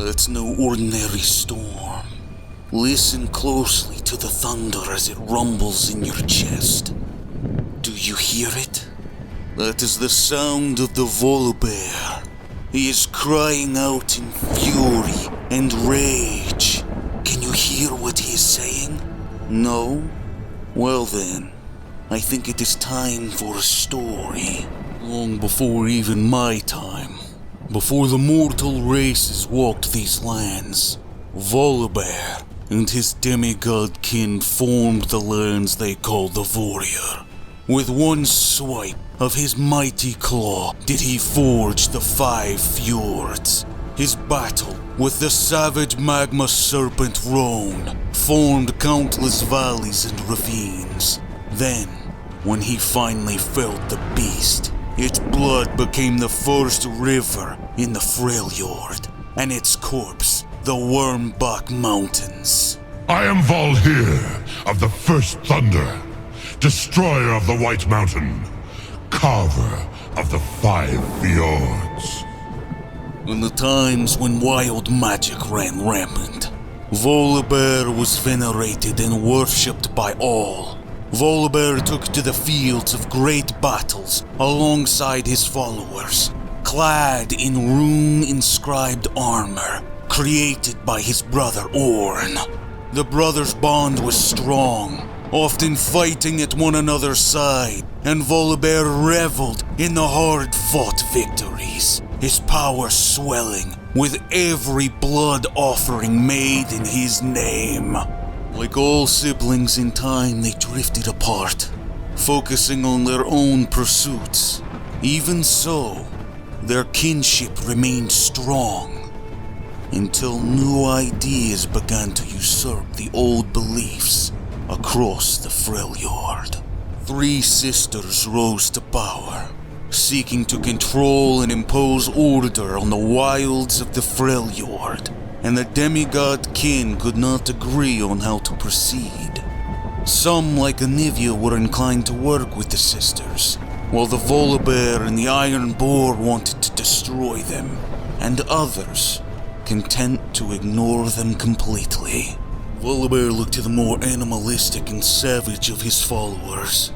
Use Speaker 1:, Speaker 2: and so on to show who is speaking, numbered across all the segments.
Speaker 1: That's no ordinary storm. Listen closely to the thunder as it rumbles in your chest. Do you hear it? That is the sound of the Volibear. He is crying out in fury and rage. Can you hear what he is saying? No? Well then, I think it is time for a story. Long before even my time, before the mortal races walked these lands, Volibear and his demigod kin formed the lands they call the Warrior. With one swipe of his mighty claw did he forge the 5 fjords. His battle with the savage magma serpent Roan formed countless valleys and ravines. Then, when he finally felt the beast, its blood became the first river in the Freljord, and its corpse the Wormbuck Mountains.
Speaker 2: I am Volibear of the First Thunder, Destroyer of the White Mountain, Carver of the 5 Fjords.
Speaker 1: In the times when wild magic ran rampant, Volibear was venerated and worshipped by all. Volibear took to the fields of great battles alongside his followers, clad in rune-inscribed armor created by his brother Orn. The brothers' bond was strong, often fighting at one another's side, and Volibear reveled in the hard-fought victories, his power swelling with every blood offering made in his name. Like all siblings in time, they drifted apart, focusing on their own pursuits. Even so, their kinship remained strong, until new ideas began to usurp the old beliefs across the Freljord. 3 sisters rose to power, seeking to control and impose order on the wilds of the Freljord, and the demigod kin could not agree on how to proceed. Some, like Anivia, were inclined to work with the sisters, while the Volibear and the Iron Boar wanted to destroy them, and others, content to ignore them completely. Volibear looked to the more animalistic and savage of his followers,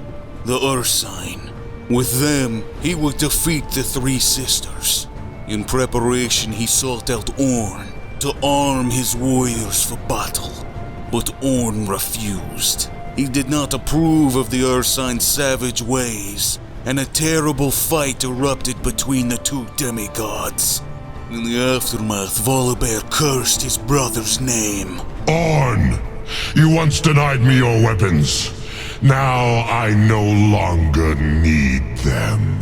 Speaker 1: the Ursine. With them, he would defeat the 3 sisters. In preparation, he sought out Orn to arm his warriors for battle, but Orn refused. He did not approve of the Ursine's savage ways, and a terrible fight erupted between the 2 demigods. In the aftermath, Volibear cursed his brother's name.
Speaker 2: Orn, you once denied me your weapons. Now I no longer need them.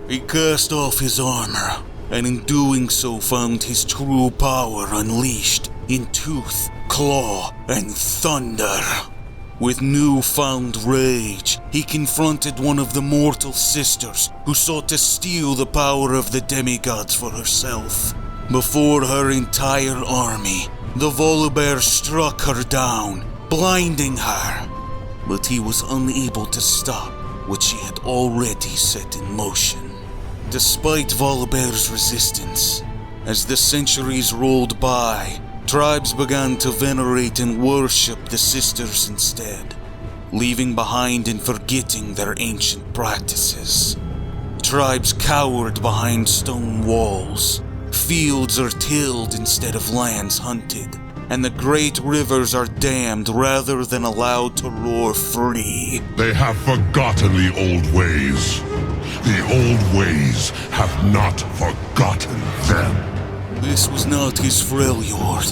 Speaker 1: He cast off his armor, and in doing so found his true power unleashed in tooth, claw, and thunder. With newfound rage, he confronted one of the mortal sisters who sought to steal the power of the demigods for herself. Before her entire army, the Volibear struck her down, blinding her. But he was unable to stop what she had already set in motion. Despite Volibear's resistance, as the centuries rolled by, tribes began to venerate and worship the sisters instead, leaving behind and forgetting their ancient practices. Tribes cowered behind stone walls, fields are tilled instead of lands hunted, and the great rivers are dammed rather than allowed to roar free.
Speaker 2: They have forgotten the old ways. The old ways have not forgotten them.
Speaker 1: This was not his Freljord.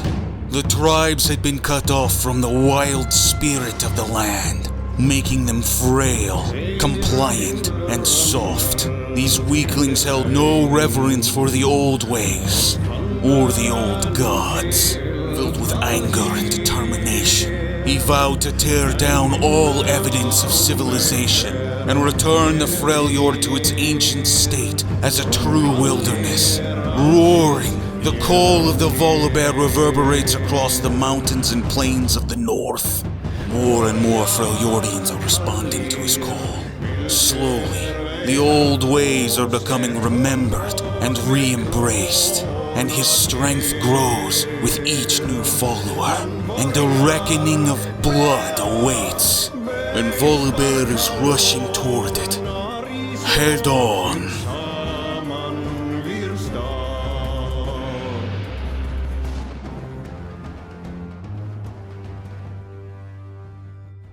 Speaker 1: The tribes had been cut off from the wild spirit of the land, making them frail, compliant, and soft. These weaklings held no reverence for the old ways, or the old gods. Filled with anger and determination, he vowed to tear down all evidence of civilization and return the Freljord to its ancient state as a true wilderness. Roaring, the call of the Volibear reverberates across the mountains and plains of the north. More and more Freljordians are responding to his call. Slowly, the old ways are becoming remembered and re-embraced. and his strength grows with each new follower, and a reckoning of blood awaits. And Volibear is rushing toward it, head on.